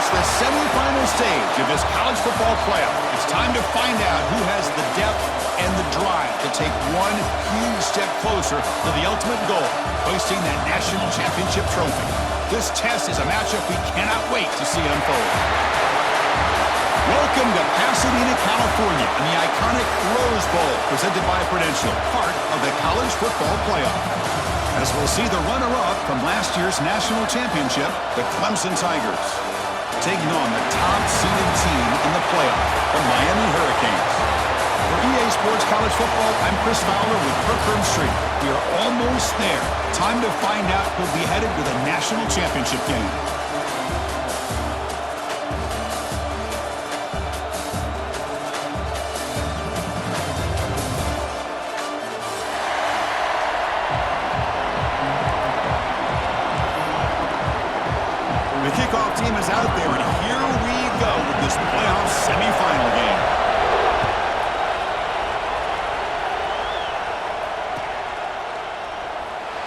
the semifinal stage of this college football playoff. It's time to find out who has the depth and the drive to take one huge step closer to the ultimate goal, hoisting that national championship trophy. This test is a matchup we cannot wait to see unfold. Welcome to Pasadena, California, and the iconic Rose Bowl, presented by Prudential, part of the college football playoff. As we'll see the runner-up from last year's national championship, the Clemson Tigers, taking on the top-seeded team in the playoff, the Miami Hurricanes. For EA Sports College Football, I'm Chris Fowler with Kirk Herbstreit. We are almost there. Time to find out who'll be headed to the national championship game. The kickoff team is out there, and here we go with this playoff semifinal game.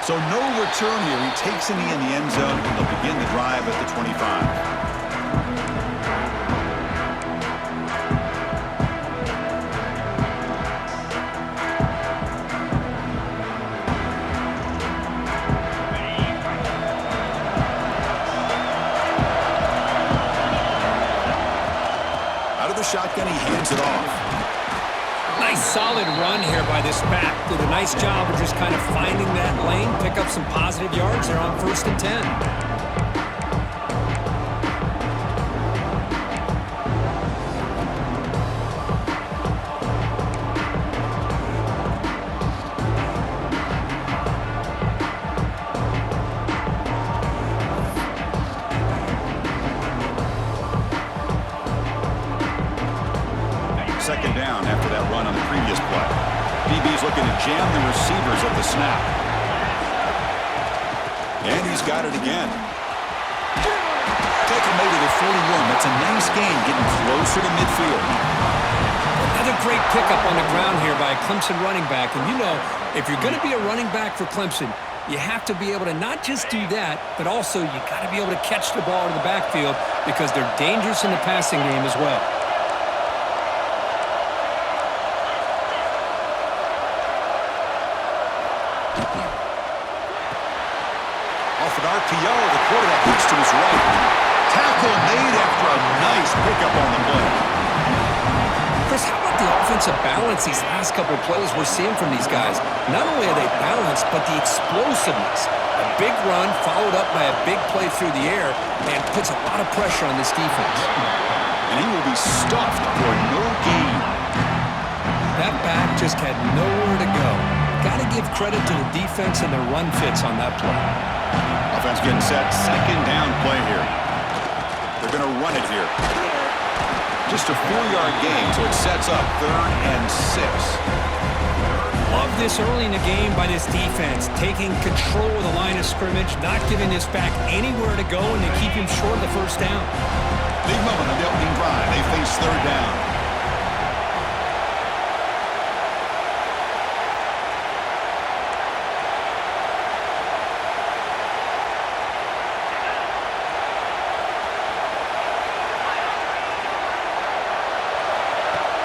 So no return here. He takes a knee in the end zone, and they'll begin the drive at the 25. Shotgun, he hands it off. Nice solid run here by this back. Did a nice job of just kind of finding that lane, pick up some positive yards there on 1st and 10. Second down after that run on the previous play. DB's looking to jam the receivers at the snap. And he's got it again. Take him over to the 41. That's a nice gain, getting closer to midfield. Another great pickup on the ground here by a Clemson running back. And you know, if you're going to be a running back for Clemson, you have to be able to not just do that, but also you got to be able to catch the ball in the backfield because they're dangerous in the passing game as well. Off an RPO, the quarterback looks to his right. Tackle made after a nice pickup on the play. Chris, how about the offensive balance these last couple of plays we're seeing from these guys? Not only are they balanced, but the explosiveness. A big run followed up by a big play through the air and puts a lot of pressure on this defense. And he will be stuffed for no gain. That back just had nowhere to go. Got to give credit to the defense and their run fits on that play. Offense getting set. Second down play here. They're going to run it here. Just a 4-yard gain, so it sets up 3rd and 6. Love this early in the game by this defense, taking control of the line of scrimmage, not giving this back anywhere to go, and they keep him short of the first down. Big moment of the opening drive. They face 3rd down.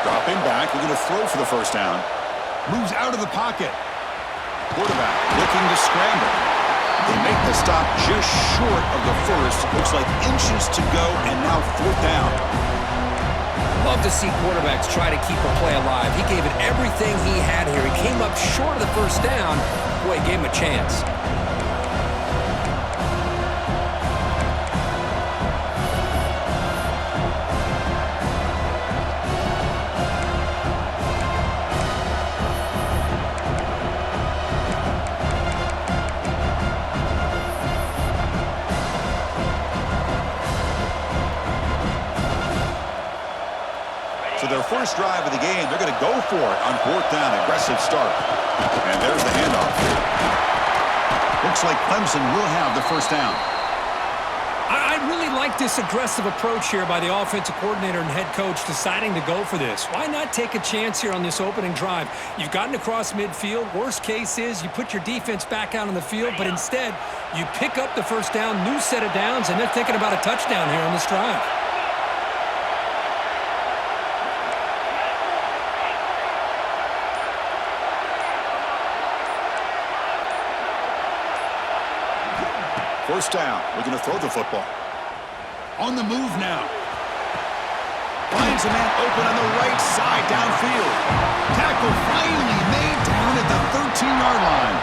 Dropping back, we're going to throw for the first down. Moves out of the pocket. Quarterback looking to scramble. They make the stop just short of the first. Looks like inches to go, and now 4th down. Love to see quarterbacks try to keep a play alive. He gave it everything he had here. He came up short of the first down. Boy, he gave him a chance. So their first drive of the game, they're going to go for it on 4th down. Aggressive start. And there's the handoff. Looks like Clemson will have the first down. I really like like this aggressive approach here by the offensive coordinator and head coach deciding to go for this. Why not take a chance here on this opening drive? You've gotten across midfield. Worst case is you put your defense back out on the field, but instead you pick up the first down, new set of downs, and they're thinking about a touchdown here on this drive. First down. We're going to throw the football. On the move now. Finds a man open on the right side downfield. Tackle finally made down at the 13-yard line.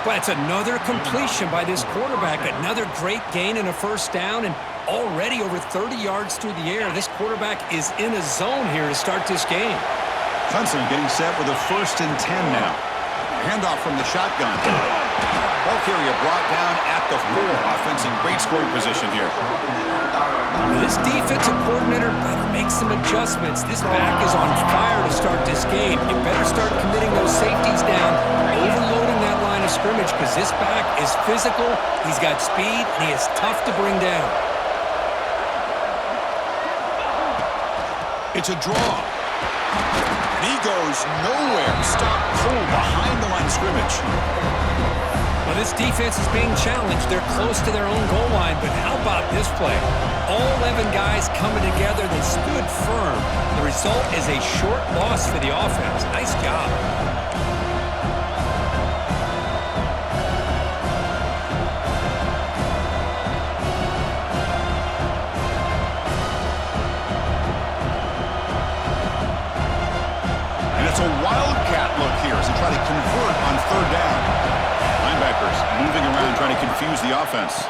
But it's another completion by this quarterback. Another great gain and a first down, and already over 30 yards through the air. This quarterback is in a zone here to start this game. Clemson getting set with a 1st and 10 now. Handoff from the shotgun. Ball carrier brought down at the 4. Offense in great scoring position here. This defensive coordinator better make some adjustments. This back is on fire to start this game. You better start committing those safeties down, overloading that line of scrimmage, because this back is physical, he's got speed, and he is tough to bring down. It's a draw. And he goes nowhere. Stop cold behind the line of scrimmage. Well, this defense is being challenged. They're close to their own goal line, but how about this play? All 11 guys coming together. They stood firm. The result is a short loss for the offense. Nice job. And it's a wildcat look here as they try to convert on 3rd down. Linebackers moving around trying to confuse the offense.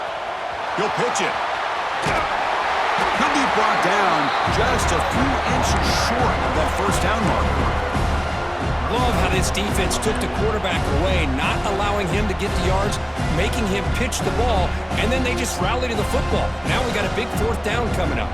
He'll pitch it. He'll be brought down just a few inches short of that first down marker. Love how this defense took the quarterback away, not allowing him to get the yards, making him pitch the ball, and then they just rally to the football. Now we got a big 4th down coming up.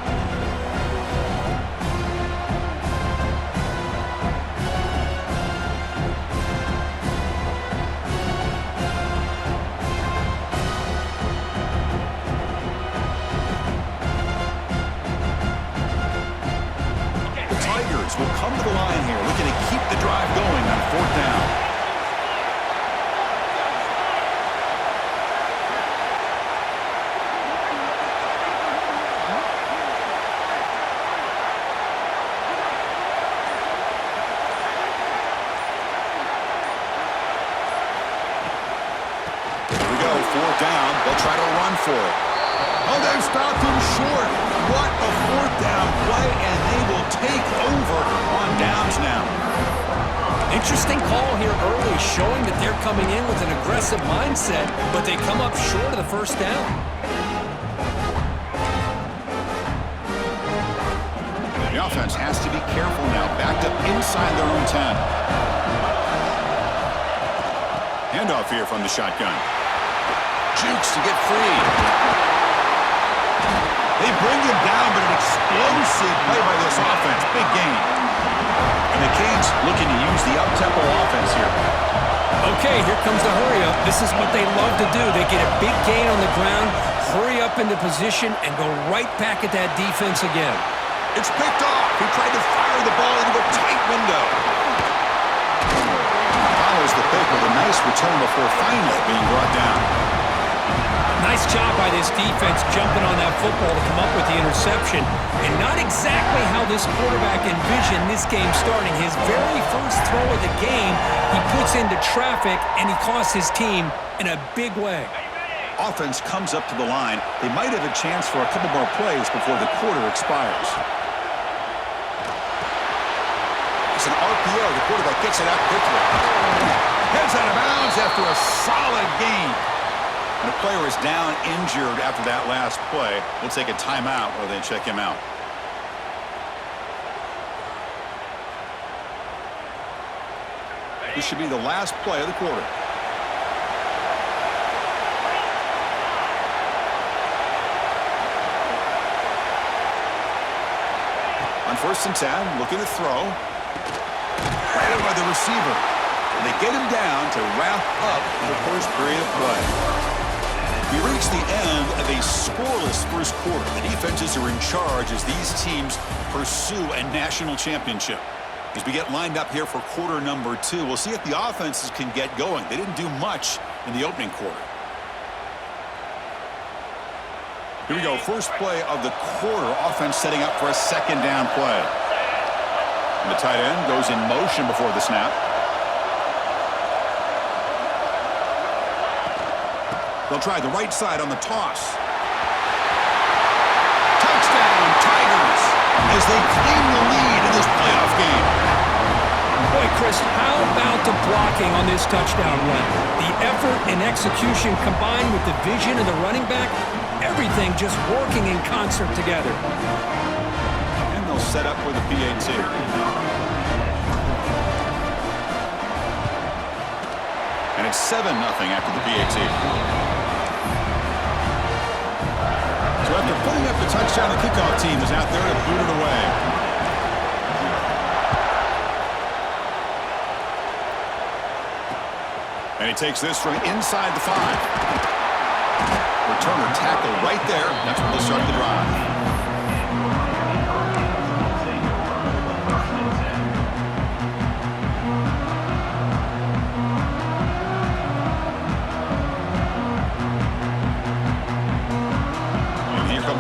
Will come to the line here, looking to keep the drive going on 4th down. Here we go, 4th down. They'll try to run for it. Oh, they've stopped him short. What a 4th down play, and they will take over on downs now. Interesting call here early, showing that they're coming in with an aggressive mindset, but they come up short of the first down. The offense has to be careful now, backed up inside their own 10. Handoff here from the shotgun. Jukes to get free. They bring him down, but an explosive play by this offense. Big gain. And the Canes looking to use the up-tempo offense here. Okay, here comes the hurry-up. This is what they love to do. They get a big gain on the ground, hurry up into position, and go right back at that defense again. It's picked off. He tried to fire the ball into a tight window. Follows the pick with a nice return before finally being brought down. Nice job by this defense jumping on that football to come up with the interception. And not exactly how this quarterback envisioned this game starting. His very first throw of the game, he puts into traffic, and he costs his team in a big way. Offense comes up to the line. They might have a chance for a couple more plays before the quarter expires. It's an RPO. The quarterback gets it out quickly. Heads out of bounds after a solid gain. And the player is down injured after that last play. We'll take a timeout while they check him out. This should be the last play of the quarter. On 1st and 10, looking to throw. Right up by the receiver. And they get him down to wrap up the first period of play. We reach the end of a scoreless first quarter. The defenses are in charge as these teams pursue a national championship. As we get lined up here for quarter number 2, we'll see if the offenses can get going. They didn't do much in the opening quarter. Here we go, first play of the quarter. Offense setting up for a second down play. And the tight end goes in motion before the snap. They'll try the right side on the toss. Touchdown, Tigers, as they claim the lead in this playoff game. Boy, Chris, how about the blocking on this touchdown run? The effort and execution combined with the vision of the running back, everything just working in concert together. And they'll set up for the PAT. And it's 7-0 after the PAT. So after putting up the touchdown, the kickoff team is out there to boot it away. And he takes this from inside the 5. Returner tackle right there. That's where they'll start the drive.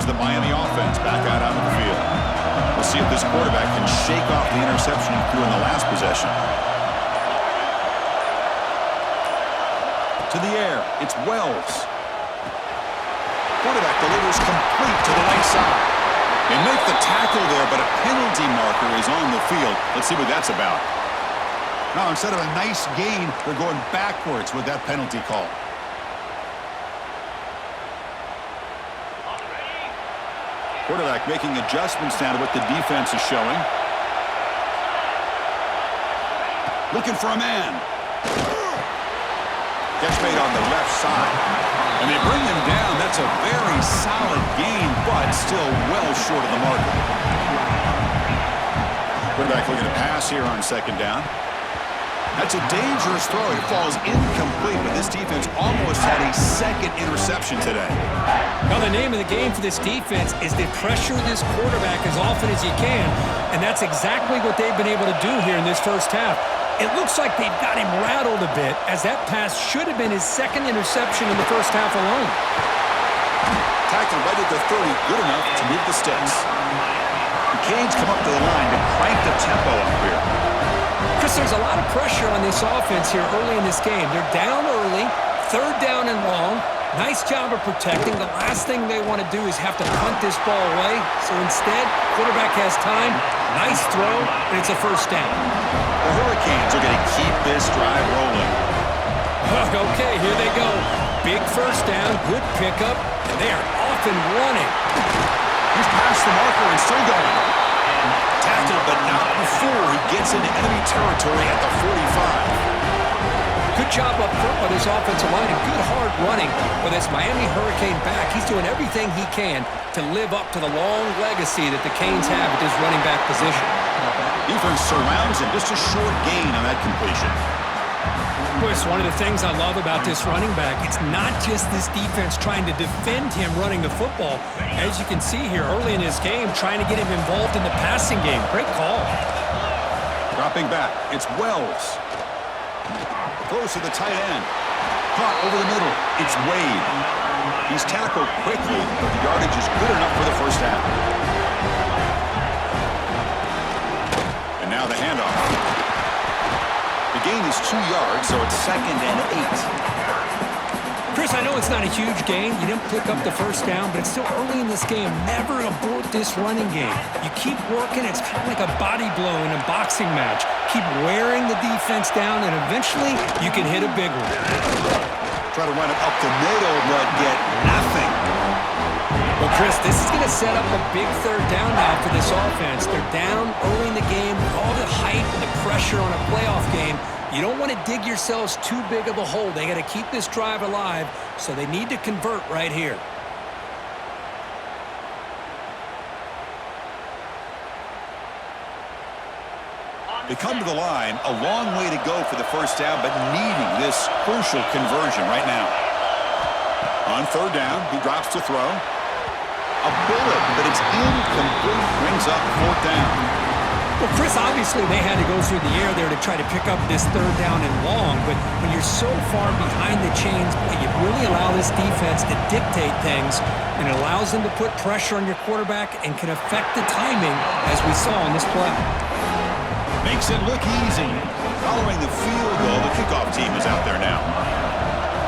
The Miami offense back out onto the field. We'll see if this quarterback can shake off the interception he threw in the last possession. To the air, it's Wells. Quarterback delivers complete to the right side. They make the tackle there, but a penalty marker is on the field. Let's see what that's about. Now, instead of a nice gain, they're going backwards with that penalty call. Quarterback making adjustments now to what the defense is showing. Looking for a man. Catch made on the left side. And they bring him down. That's a very solid gain, but still well short of the marker. Quarterback looking to pass here on second down. That's a dangerous throw. It falls incomplete, but this defense almost had a second interception today. Now, the name of the game for this defense is to pressure this quarterback as often as you can, and that's exactly what they've been able to do here in this first half. It looks like they've got him rattled a bit, as that pass should have been his second interception in the first half alone. Tackle right at the 30, good enough to move the sticks. The Canes come up to the line to crank the tempo up here. Chris, there's a lot of pressure on this offense here early in this game. They're down early, third down and long. Nice job of protecting. The last thing they want to do is have to punt this ball away. So instead, quarterback has time. Nice throw, and it's a first down. The Hurricanes are going to keep this drive rolling. Okay, here they go. Big first down, good pickup, and they are off and running. He's past the marker and still going. Tackled, but not before he gets into enemy territory at the 45. Good job up front by this offensive line and good hard running with this Miami Hurricane back. He's doing everything he can to live up to the long legacy that the Canes have at this running back position. Defense surrounds him. Just a short gain on that completion. Chris, one of the things I love about this running back, it's not just this defense trying to defend him running the football. As you can see here early in this game, trying to get him involved in the passing game. Great call. Dropping back, it's Wells. Throws to the tight end. Caught over the middle. It's Wade. He's tackled quickly, but the yardage is good enough for the first half. And now the handoff. The gain is 2 yards, so it's 2nd and 8. Chris, I know it's not a huge gain. You didn't pick up the first down, but it's still early in this game. Never abort this running game. You keep working. It's kind of like a body blow in a boxing match. Keep wearing the defense down, and eventually you can hit a big one. Try to run it up the middle, but get nothing. Well, Chris, this is going to set up a big third down now for this offense. They're down early in the game with all the hype and the pressure on a playoff game. You don't want to dig yourselves too big of a hole. They got to keep this drive alive, so they need to convert right here. They come to the line, a long way to go for the first down, but needing this crucial conversion right now. On third down, he drops to throw. A bullet, but it's incomplete. Brings up fourth down. Well, Chris, obviously they had to go through the air there to try to pick up this third down and long, but when you're so far behind the chains, you really allow this defense to dictate things, and it allows them to put pressure on your quarterback and can affect the timing, as we saw on this play. Makes it look easy. Following the field goal, the kickoff team is out there now.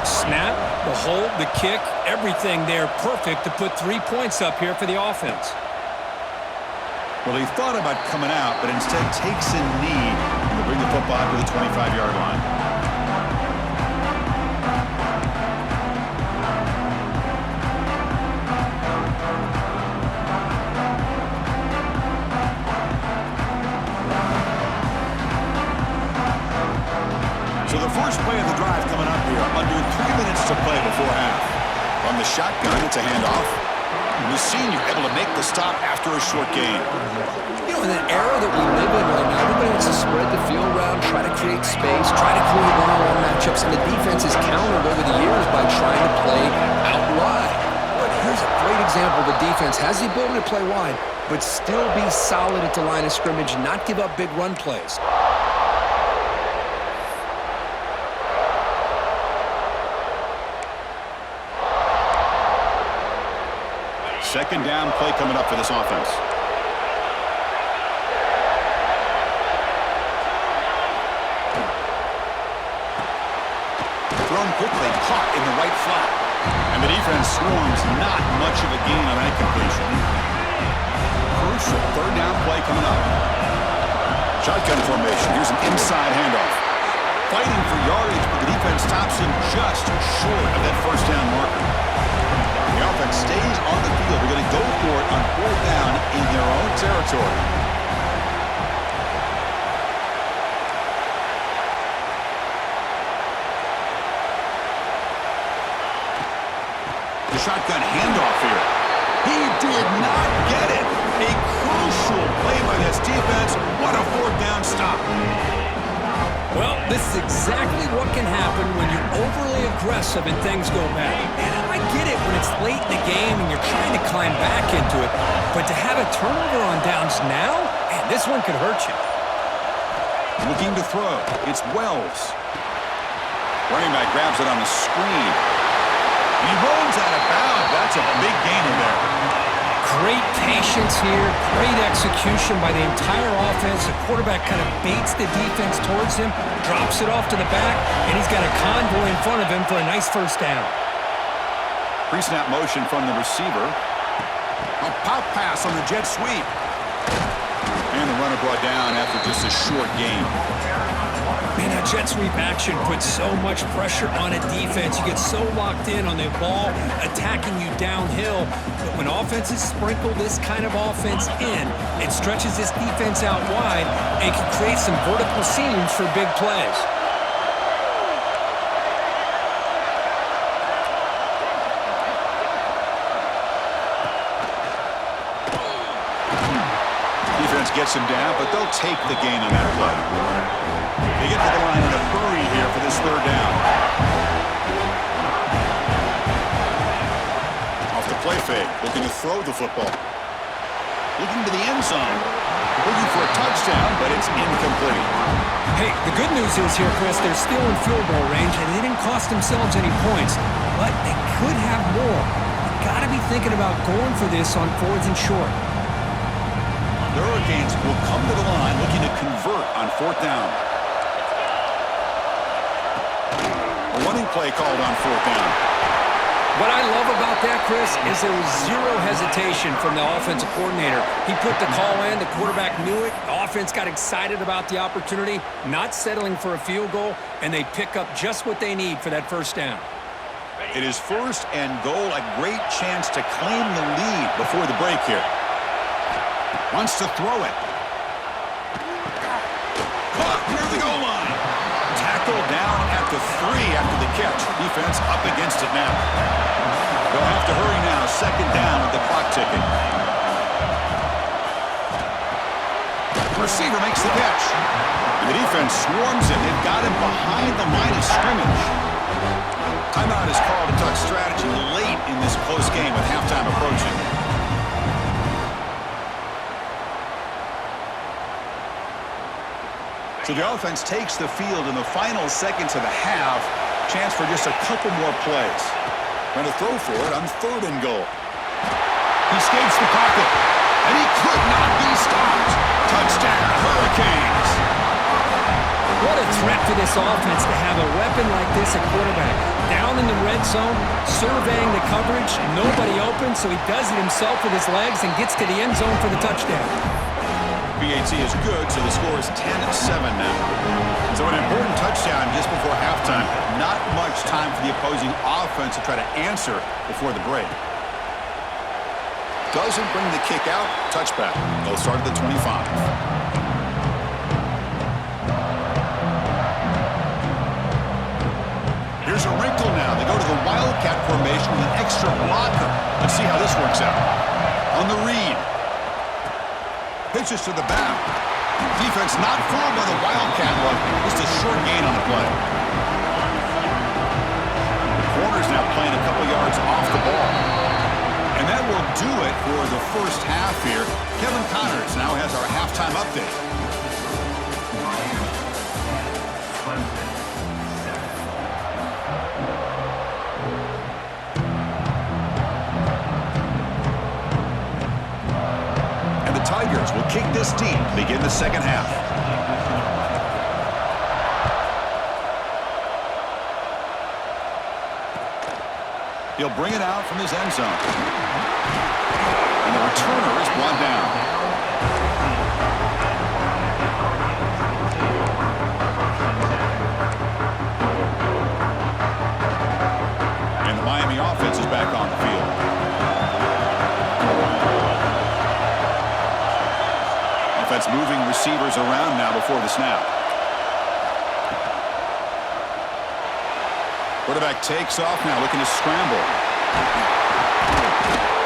Snap, the hold, the kick, everything there perfect to put 3 points up here for the offense. Well, he thought about coming out, but instead takes a knee to bring the football to the 25-yard line. So the first play of the drive coming up here, under 3 minutes to play before half. From the shotgun, it's a handoff. The senior able to make the stop after a short gain. You know, in an era that we live in right now, everybody wants to spread the field around, try to create space, try to create one-on-one matchups, and the defense is countered over the years by trying to play out wide. But here's a great example. The defense has the ability to play wide, but still be solid at the line of scrimmage, not give up big run plays. Second down play coming up for this offense. Thrown quickly, caught in the right flat. And the defense swarms, not much of a gain on that completion. Crucial third down play coming up. Shotgun formation, here's an inside handoff. Fighting for yardage, but the defense stops him just short of that first down marker. The offense stays on the field. They're going to go for it on fourth down in their own territory. The shotgun handoff here. He did not get it. A crucial play by this defense. What a fourth down stop. Well, this is exactly what can happen when you're overly aggressive and things go bad. And I get it when it's late in the game and you're trying to climb back into it. But to have a turnover on downs now, man, this one could hurt you. Looking to throw. It's Wells. Running back grabs it on the screen. He rolls out of bounds. That's a big gainer there. Great patience here, great execution by the entire offense. The quarterback kind of baits the defense towards him, drops it off to the back, and he's got a convoy in front of him for a nice first down. Pre-snap motion from the receiver. A pop pass on the jet sweep. And the runner brought down after just a short gain. Man, that jet sweep action puts so much pressure on a defense. You get so locked in on the ball attacking you downhill. But when offenses sprinkle this kind of offense in, it stretches this defense out wide and can create some vertical seams for big plays. Defense gets him down, but they'll take the gain on that play. They get to the line in a hurry here for this third down. Off the play fake, looking to throw the football. Looking to the end zone. Looking for a touchdown, but it's incomplete. Hey, the good news is here, Chris, they're still in field goal range, and they didn't cost themselves any points, but they could have more. You've got to be thinking about going for this on fourth and short. The Hurricanes will come to the line looking to convert on fourth down. A running play called on fourth down. What I love about that, Chris, is there was zero hesitation from the offensive coordinator. He put the call in, the quarterback knew it, the offense got excited about the opportunity, not settling for a field goal, and they pick up just what they need for that first down. It is first and goal, a great chance to claim the lead before the break here. Wants to throw it. Caught near the goal line. Tackled down at the 3 after the catch. Defense up against it now. They'll have to hurry now. Second down with the clock ticking. The receiver makes the catch. And the defense swarms him. They've got him behind the line of scrimmage. Timeout is called to talk strategy late in this close game with halftime approaching. So the offense takes the field in the final seconds of the half. Chance for just a couple more plays. Going to throw for it on 3rd and goal. He escapes the pocket, and he could not be stopped. Touchdown, Hurricanes. What a threat to this offense to have a weapon like this at quarterback. Down in the red zone, surveying the coverage, nobody open, so he does it himself with his legs and gets to the end zone for the touchdown. PAT is good, so the score is 10-7 now. So an important touchdown just before halftime. Not much time for the opposing offense to try to answer before the break. Doesn't bring the kick out. Touchback. They'll start at the 25. Here's a wrinkle now. They go to the Wildcat formation with an extra blocker. Let's see how this works out. On the read. Pitches to the back. Defense not fooled by the Wildcat look. Just a short gain on the play. The corner's now playing a couple yards off the ball. And that will do it for the first half here. Kevin Connors now has our halftime update. Tigers will kick this deep to begin the second half. He'll bring it out from his end zone. And the returner is brought down. And the Miami offense is back on the field. Offense moving receivers around now before the snap. Quarterback takes off now, looking to scramble.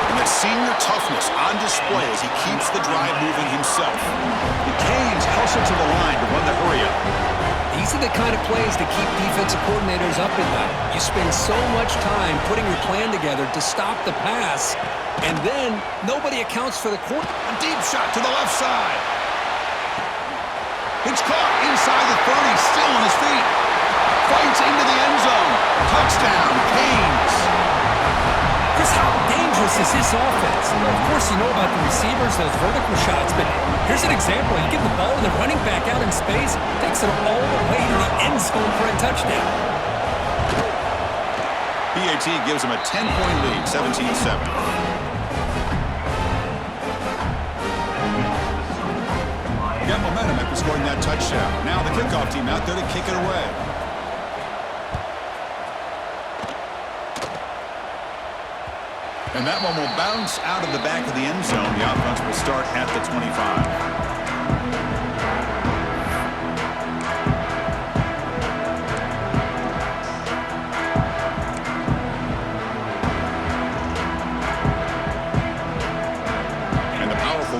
And that senior toughness on display as he keeps the drive moving himself. The Canes hustle to the line to run the hurry up. These are the kind of plays that keep defensive coordinators up at night. You spend so much time putting your plan together to stop the pass, and then nobody accounts for the quarter. A deep shot to the left side. It's caught inside the 30, still on his feet. Fights into the end zone. Touchdown, Canes. Chris, how dangerous is this offense? Well, of course, you know about the receivers, those vertical shots, but here's an example. You give the ball to the running back out in space, takes it all the way to the end zone for a touchdown. PAT gives him a 10-point lead, 17-7. Got momentum after scoring that touchdown. Now the kickoff team out there to kick it away. And that one will bounce out of the back of the end zone. The offense will start at the 25.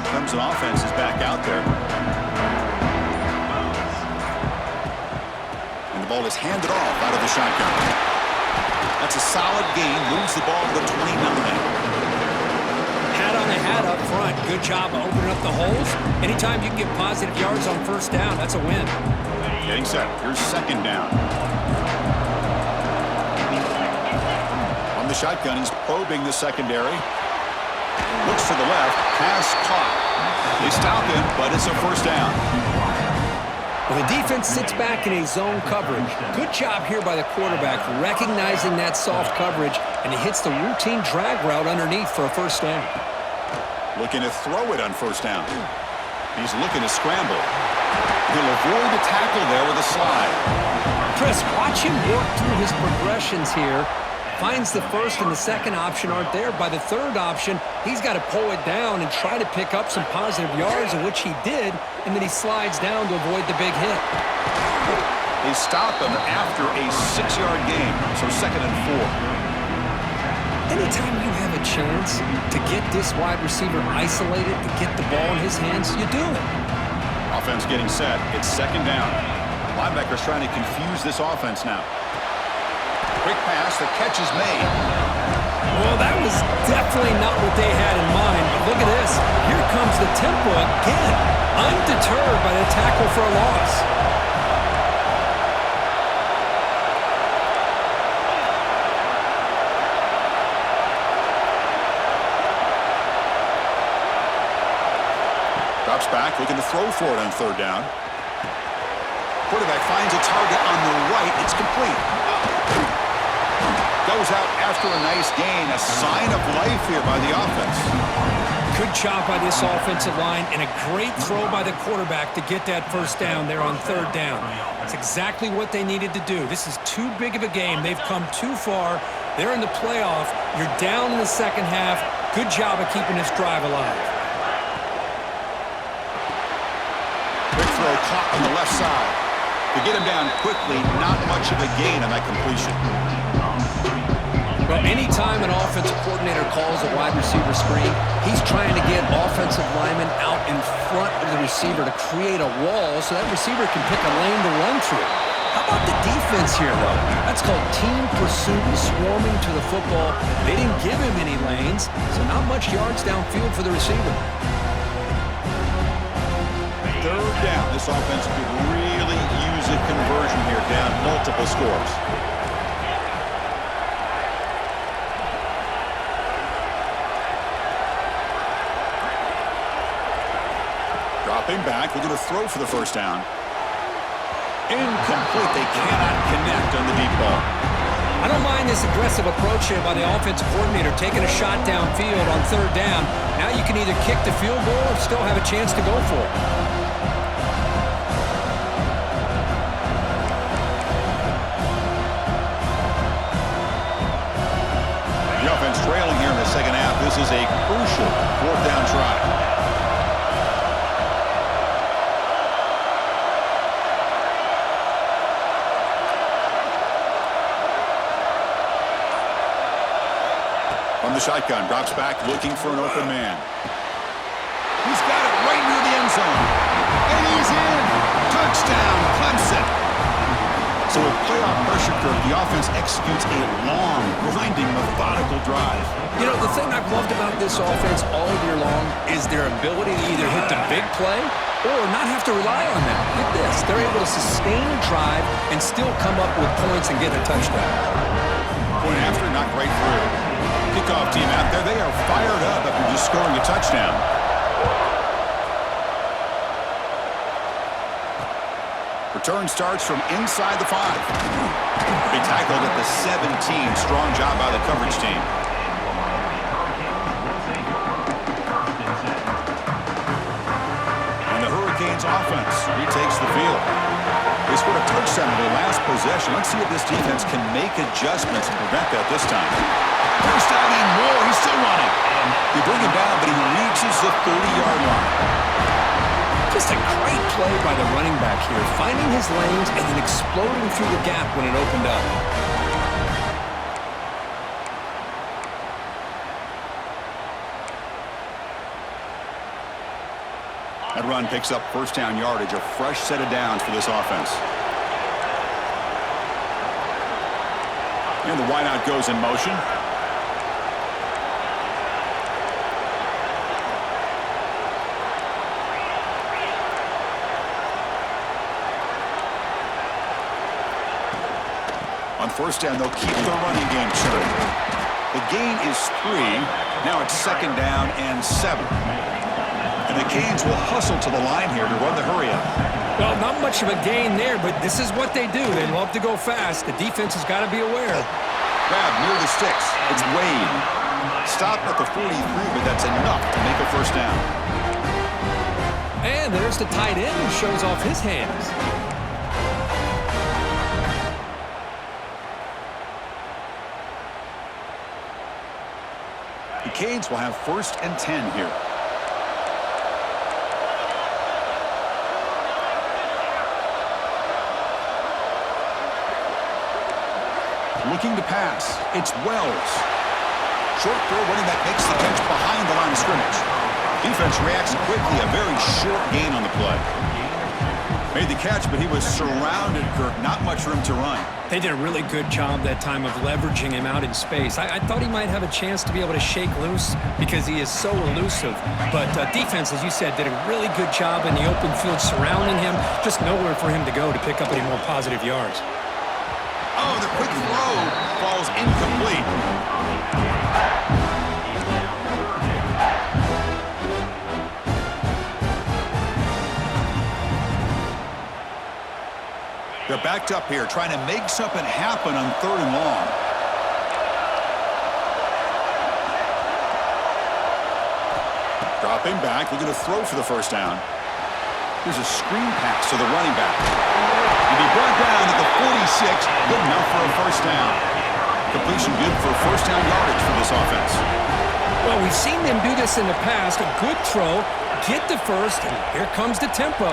Clemson offense is back out there. And the ball is handed off out of the shotgun. That's a solid gain. Moves the ball to the 29. Hat on a hat up front. Good job of opening up the holes. Anytime you can get positive yards on first down, that's a win. Getting set. Here's second down. On the shotgun, he's probing the secondary. Looks to the left. Pass caught. They stop him, but it's a first down. Well, the defense sits back in a zone coverage. Good job here by the quarterback, recognizing that soft coverage, and he hits the routine drag route underneath for a first down. Looking to throw it on first down. He's looking to scramble. He'll avoid the tackle there with a slide. Chris, watch him work through his progressions here. Finds the first and the second option aren't there. By the third option, he's got to pull it down and try to pick up some positive yards, of which he did, and then he slides down to avoid the big hit. They stop him after a 6-yard gain, so 2nd and 4. Anytime you have a chance to get this wide receiver isolated, to get the ball in his hands, you do it. Offense getting set. It's second down. Linebackers trying to confuse this offense now. Quick pass, the catch is made. Well, that was definitely not what they had in mind. But look at this. Here comes the tempo again. Undeterred by the tackle for a loss. Drops back, looking to throw for it on third down. Quarterback finds a target on the right. It's complete. Goes out after a nice gain. A sign of life here by the offense. Good job by this offensive line and a great throw by the quarterback to get that first down there on third down. It's exactly what they needed to do. This is too big of a game. They've come too far. They're in the playoff. You're down in the second half. Good job of keeping this drive alive. Quick throw caught on the left side. To get him down quickly, not much of a gain on that completion. Well, anytime an offensive coordinator calls a wide receiver screen, he's trying to get offensive linemen out in front of the receiver to create a wall so that receiver can pick a lane to run through. How about the defense here, though? That's called team pursuit and swarming to the football. They didn't give him any lanes, so not much yards downfield for the receiver. Third down. This offense could really use a conversion here, down multiple scores. Dropping back, looking to throw for the first down. Incomplete. They cannot connect on the deep ball. I don't mind this aggressive approach here by the offensive coordinator, taking a shot downfield on third down. Now you can either kick the field goal or still have a chance to go for it. The offense trailing here in the second half. This is a crucial fourth down try. From the shotgun, drops back, looking for an open man. He's got it right near the end zone. And he's in. Touchdown, Clemson. So with playoff pressure curve, the offense executes a long, grinding, methodical drive. You know, the thing I've loved about this offense all year long is their ability to either hit the big play or not have to rely on that. Look at this. They're able to sustain a drive and still come up with points and get a touchdown. Point after, knocked right through. Kickoff team out there. They are fired up after just scoring a touchdown. Return starts from inside the 5. They tackled at the 17. Strong job by the coverage team. And the Hurricanes offense retakes the field. They scored a touchdown in their last possession. Let's see if this defense can make adjustments and prevent that this time. First down and more. He's still running. They bring him down, but he reaches the 30-yard line. Just a great play by the running back here, finding his lanes and then exploding through the gap when it opened up. That run picks up first down yardage, a fresh set of downs for this offense. And the wideout goes in motion. On first down, they'll keep the running game churning. The gain is 3. Now it's second down and 7. And the Canes will hustle to the line here to run the hurry up. Well, not much of a gain there, but this is what they do. They love to go fast. The defense has got to be aware. Grab near the sticks. It's Wade. Stop at the 43, but that's enough to make a first down. And there's the tight end who shows off his hands. The Canes will have first and 10 here. Looking to pass. It's Wells. Short throw, running back makes the catch behind the line of scrimmage. Defense reacts quickly. A very short gain on the play. Made the catch, but he was surrounded, Kirk. Not much room to run. They did a really good job that time of leveraging him out in space. I thought he might have a chance to be able to shake loose because he is so elusive. But defense, as you said, did a really good job in the open field surrounding him. Just nowhere for him to go to pick up any more positive yards. Oh, the quick throw falls incomplete. They're backed up here, trying to make something happen on 3rd and long. Dropping back, looking to throw for the first down. Here's a screen pass to the running back. And he brought down at the 46, good enough for a first down. Completion good for first down yardage for this offense. Well, we've seen them do this in the past. A good throw, get the first, and here comes the tempo.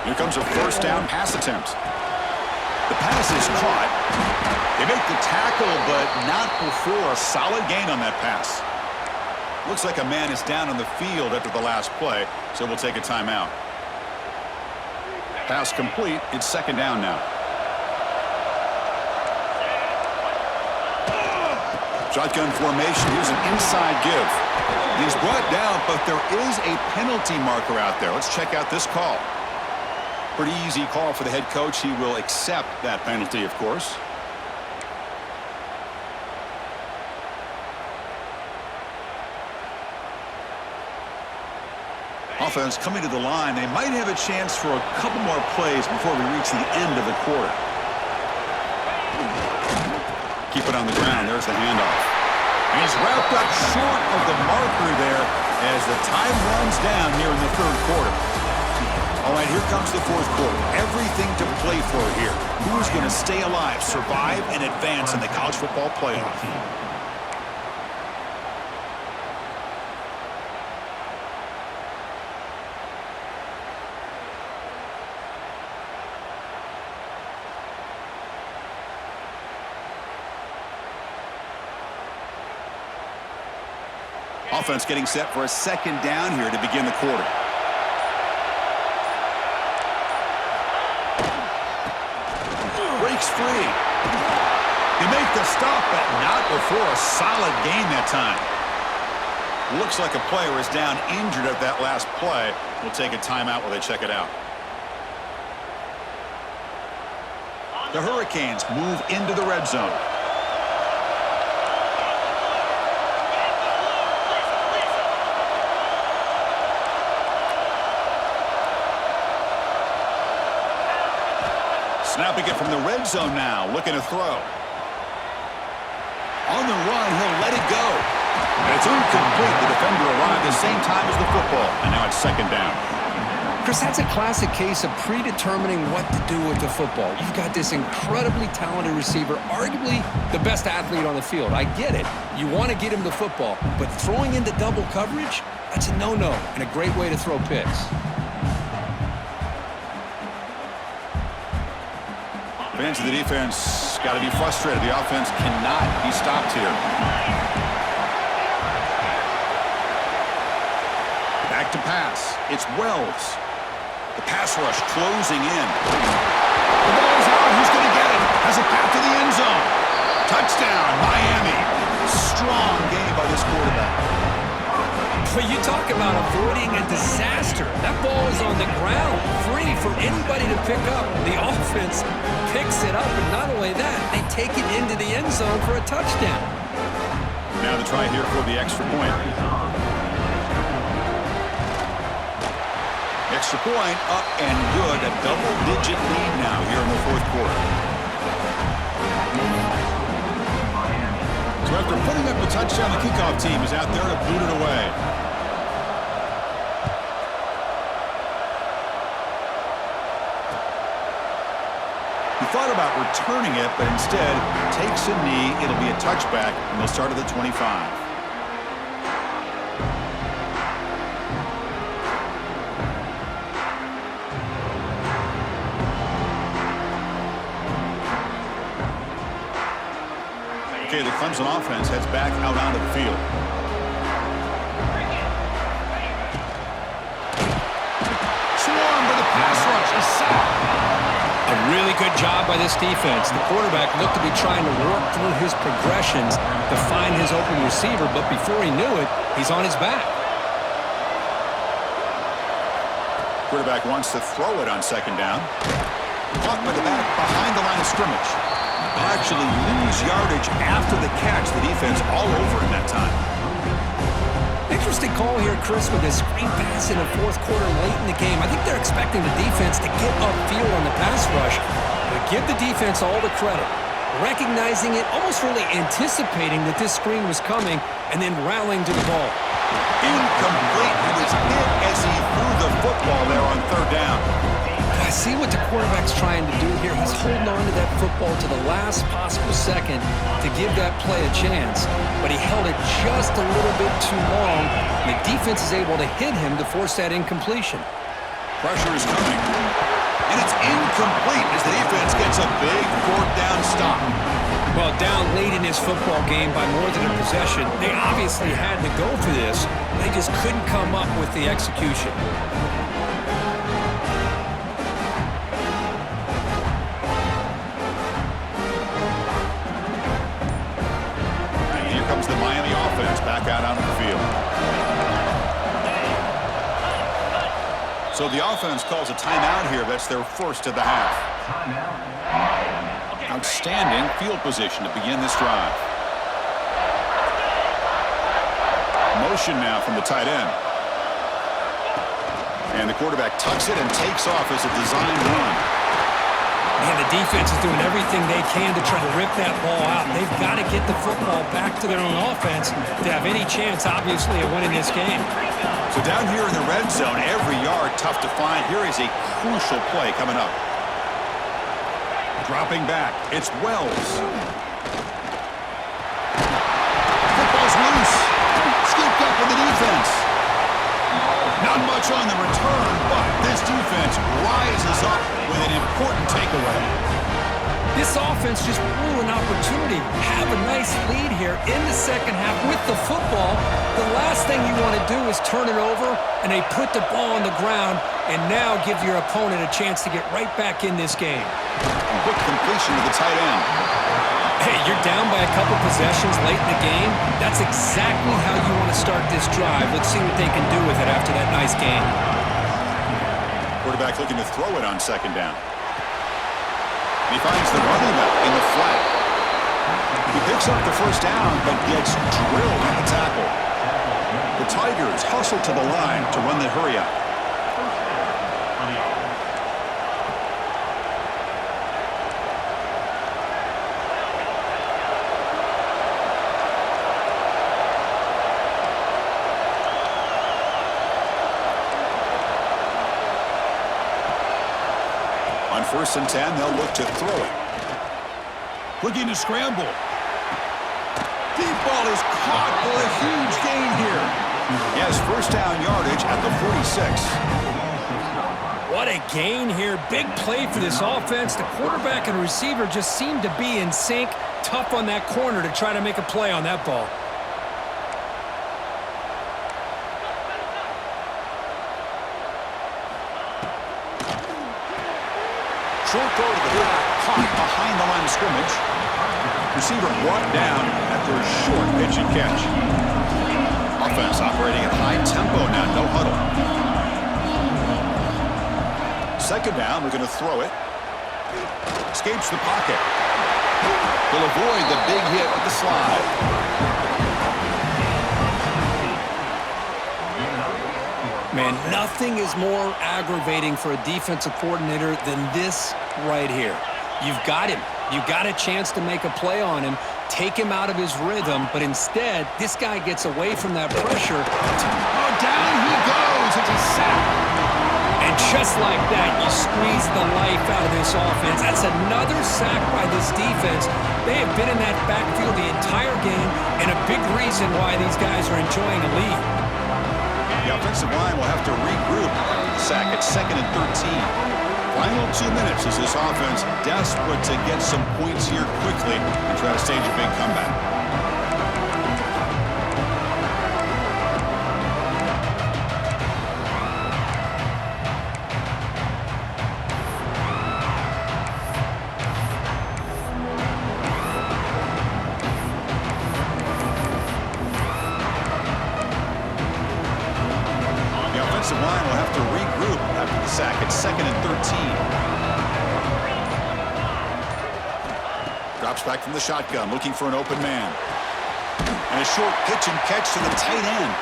Here comes a first down pass attempt. The pass is caught. They make the tackle, but not before a solid gain on that pass. Looks like a man is down on the field after the last play, so we'll take a timeout. Pass complete. It's 2nd down now. Shotgun formation. Here's an inside give. He's brought down, but there is a penalty marker out there. Let's check out this call. Pretty easy call for the head coach. He will accept that penalty, of course. Offense coming to the line. They might have a chance for a couple more plays before we reach the end of the quarter. Keep it on the ground. There's the handoff. And he's wrapped up short of the marker there as the time runs down here in the 3rd quarter. All right, here comes the 4th quarter. Everything to play for here. Who's going to stay alive, survive, and advance in the college football playoff? Offense getting set for a 2nd down here to begin the quarter. Breaks free. They make the stop, but not before a solid gain that time. Looks like a player is down injured at that last play. We'll take a timeout while they check it out. The Hurricanes move into the red zone. Snapping it from the red zone now, looking to throw. On the run, he'll let it go. And it's incomplete. The defender arrived the same time as the football, and now it's 2nd down. Chris, that's a classic case of predetermining what to do with the football. You've got this incredibly talented receiver, arguably the best athlete on the field. I get it. You want to get him the football, but throwing into double coverage, that's a no-no and a great way to throw picks. Fans of the defense got to be frustrated. The offense cannot be stopped here. Back to pass. It's Wells. The pass rush closing in. The ball's out. Who's going to get it? Has a path to the end zone. Touchdown, Miami. Strong game by this quarterback. But you talk about avoiding a disaster. That ball is on the ground, free for anybody to pick up. The offense picks it up, and not only that, they take it into the end zone for a touchdown. Now the try here for the extra point. Extra point up and good. A double-digit lead now here in the 4th quarter. So after putting up a touchdown, the kickoff team is out there to boot it away. He thought about returning it, but instead takes a knee. It'll be a touchback, and they'll start at the 25. Okay, the Clemson offense heads back out onto the field. Swarm with the pass rush. Really good job by this defense. The quarterback looked to be trying to work through his progressions to find his open receiver, but before he knew it, he's on his back. Quarterback wants to throw it on second down. Caught by the back behind the line of scrimmage. They'll actually lose yardage after the catch. The defense all over in that time. Interesting call here, Chris, with this screen pass in the fourth quarter late in the game. I think they're expecting the defense to get upfield on the pass rush. But give the defense all the credit. Recognizing it, almost really anticipating that this screen was coming, and then rallying to the ball. Incomplete. He was hit as he threw the football there on third down. I see what the quarterback's trying to do here. He's holding on to that football to the last possible second to give that play a chance, but he held it just a little bit too long, and the defense is able to hit him to force that incompletion. Pressure is coming, and it's incomplete as the defense gets a big fourth down stop. Well, down late in this football game by more than a possession, they obviously had to go for this. They just couldn't come up with the execution. And here comes the Miami offense back out onto the field. So the offense calls a timeout here. That's their first of the half. Outstanding field position to begin this drive. Motion now from the tight end. And the quarterback tucks it and takes off as a design run. And the defense is doing everything they can to try to rip that ball out. They've got to get the football back to their own offense to have any chance, obviously, of winning this game. So down here in the red zone, every yard tough to find. Here is a crucial play coming up. Dropping back, it's Wells. Football's loose. Scooped up in the defense. Not much on the return, but this defense rises up with an important takeaway. This offense just blew an opportunity. Have a nice lead here in the second half with the football. The last thing you want to do is turn it over, and they put the ball on the ground and now give your opponent a chance to get right back in this game. Quick completion to the tight end. Hey, you're down by a couple possessions late in the game. That's exactly how you want to start this drive. Let's see what they can do with it after that nice game. Quarterback looking to throw it on second down. He finds the running back in the flat. He picks up the first down, but gets drilled at the tackle. The Tigers hustle to the line to run the hurry up. On 1st and 10, they'll look to throw it. Looking to scramble. Deep ball is caught for a huge gain here. He has first down yardage at the 46. What a gain here. Big play for this offense. The quarterback and receiver just seem to be in sync. Tough on that corner to try to make a play on that ball. Short throw to the back, caught behind the line of scrimmage. Receiver brought down after a short pitch and catch. Offense operating at high tempo now, no huddle. Second down, we're going to throw it. Escapes the pocket. Will avoid the big hit with the slide. Man, nothing is more aggravating for a defensive coordinator than this right here. You've got him. You've got a chance to make a play on him, take him out of his rhythm, but instead, this guy gets away from that pressure. Oh, down he goes. It's a sack. And just like that, you squeeze the life out of this offense. That's another sack by this defense. They have been in that backfield the entire game, and a big reason why these guys are enjoying a lead. The offensive line will have to regroup after the sack at 2nd and 13. Final 2 minutes as this offense desperate to get some points here quickly and try to stage a big comeback. Drops back from the shotgun, looking for an open man. And a short pitch and catch to the tight end.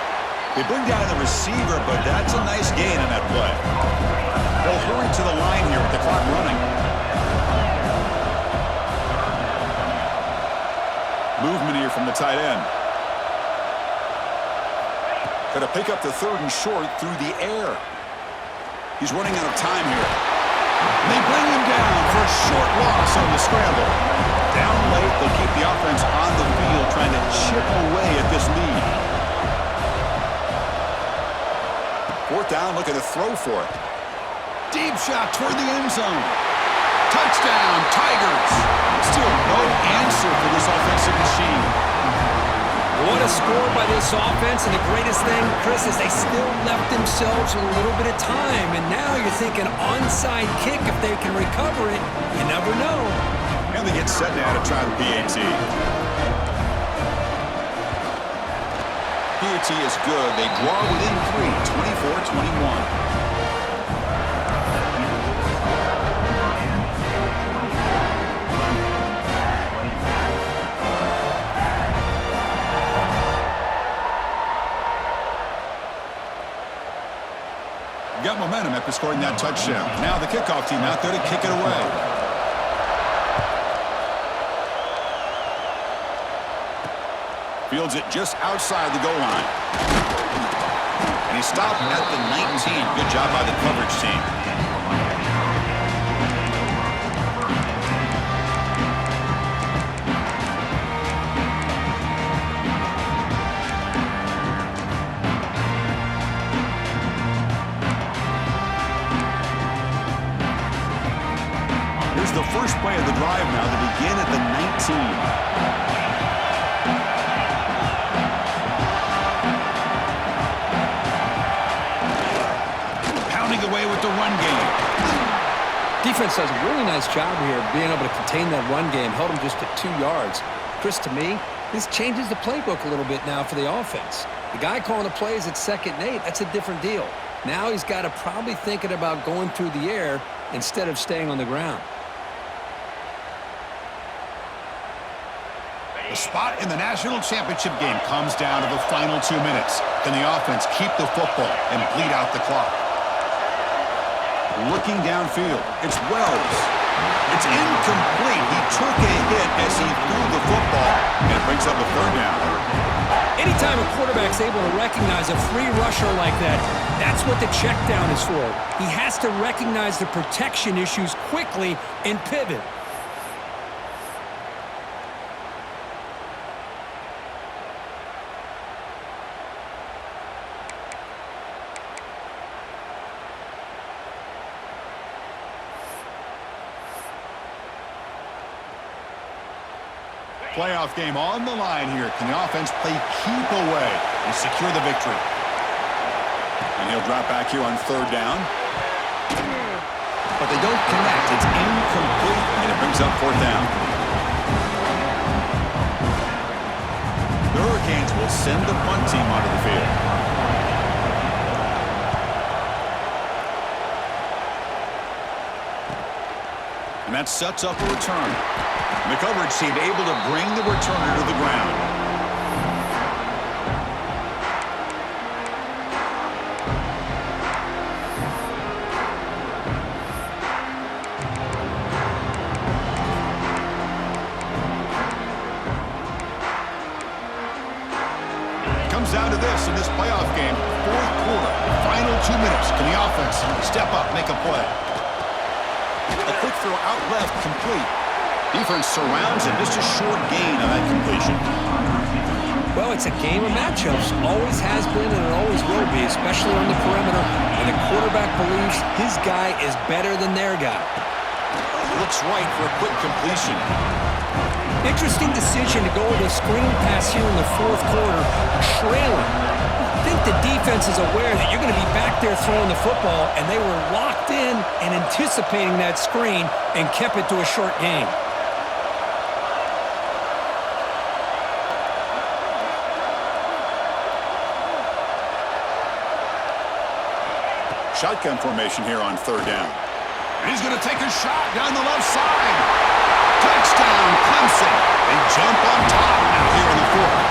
They bring down the receiver, but that's a nice gain on that play. They'll hurry to the line here with the clock running. Movement here from the tight end. Got to pick up the third and short through the air. He's running out of time here. And they bring him down for a short loss on the scramble. Down late, they'll keep the offense on the field trying to chip away at this lead. Fourth down, looking to throw for it. Deep shot toward the end zone. Touchdown, Tigers. Still no answer for this offensive machine. What a score by this offense, and the greatest thing, Chris, is they still left themselves with a little bit of time, and now you're thinking onside kick if they can recover it. You never know. And they get set now to try the PAT. PAT is good. They draw within 3, 24-21. Got momentum after scoring that touchdown. Now the kickoff team out there to kick it away. Fields it just outside the goal line. And he stopped at the 19. Good job by the coverage team. The first play of the drive now to begin at the 19. Pounding away with the run game. Defense does a really nice job here of being able to contain that run game. Held them just at 2 yards. Chris, to me, this changes the playbook a little bit now for the offense. The guy calling the plays at 2nd and 8, that's a different deal. Now he's got to probably thinking about going through the air instead of staying on the ground. The spot in the national championship game comes down to the final 2 minutes. Can the offense keep the football and bleed out the clock? Looking downfield, it's Wells. It's incomplete. He took a hit as he threw the football, and it brings up a 3rd down. Anytime a quarterback's able to recognize a free rusher like that, that's what the check down is for. He has to recognize the protection issues quickly and pivot. Playoff game on the line here. Can the offense play keep away and secure the victory? And he'll drop back here on 3rd down. But they don't connect. It's incomplete, and it brings up 4th down. The Hurricanes will send the punt team onto the field. And that sets up a return. The coverage team able to bring the returner to the ground. Comes down to this in this playoff game. 4th quarter, final 2 minutes. Can the offense step up, make a play? A quick throw out left, complete. Defense surrounds him. Just a short gain on that completion. Well, it's a game of matchups. Always has been and it always will be, especially on the perimeter. And the quarterback believes his guy is better than their guy. Looks right for a quick completion. Interesting decision to go with a screen pass here in the 4th quarter, trailing. I think the defense is aware that you're going to be back there throwing the football, and they were locked in and anticipating that screen and kept it to a short game. Shotgun formation here on 3rd down. And he's going to take a shot down the left side. Touchdown, from Clemson. They jump on top now here in the fourth.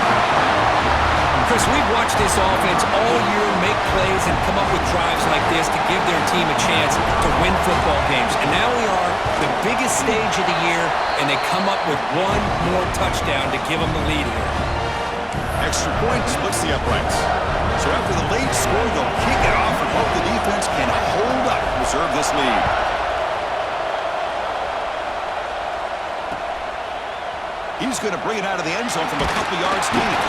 Chris, we've watched this offense all year make plays and come up with drives like this to give their team a chance to win football games. And now we are the biggest stage of the year, and they come up with one more touchdown to give them the lead here. Extra point splits the uprights. So after the late score, they'll kick it off and hope the defense can hold up and preserve this lead. He's going to bring it out of the end zone from a couple yards deep.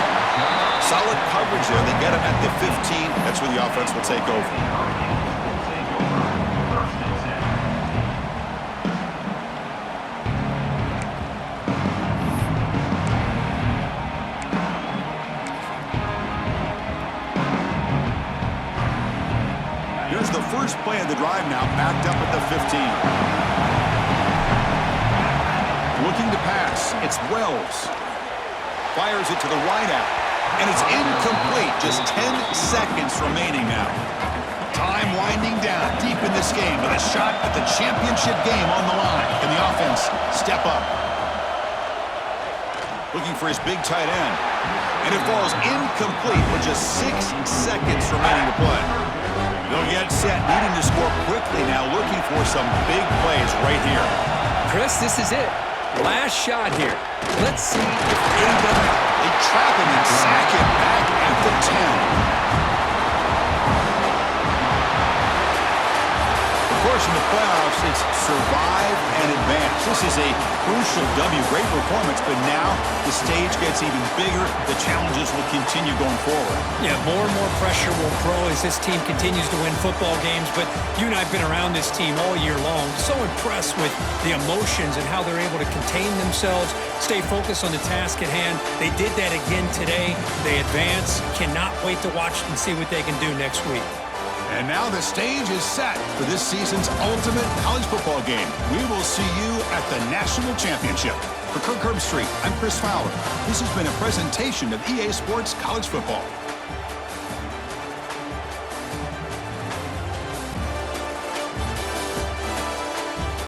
Solid coverage there. They get him at the 15. That's where the offense will take over. Here's the first play of the drive now, backed up at the 15. Looking to pass. It's Wells. Fires it to the wideout. And it's incomplete. Just 10 seconds remaining now. Time winding down deep in this game with a shot at the championship game on the line. Can the offense step up? Looking for his big tight end. And it falls incomplete with just 6 seconds remaining to play. They'll get set, needing to score quickly now, looking for some big plays right here. Chris, this is it. Last shot here. Let's see if anybody... They trap him and sack him back at the 10. Of course, in the playoffs, it's survive and advance. This is a crucial W. Great performance, but now the stage gets even bigger. The challenges will continue going forward. Yeah, more and more pressure will grow as this team continues to win football games, but you and I have been around this team all year long. So impressed with the emotions and how they're able to contain themselves, stay focused on the task at hand. They did that again today. They advance. Cannot wait to watch and see what they can do next week. And now the stage is set for this season's ultimate college football game. We will see you at the National Championship. For Kirk Herbstreit, I'm Chris Fowler. This has been a presentation of EA Sports College Football.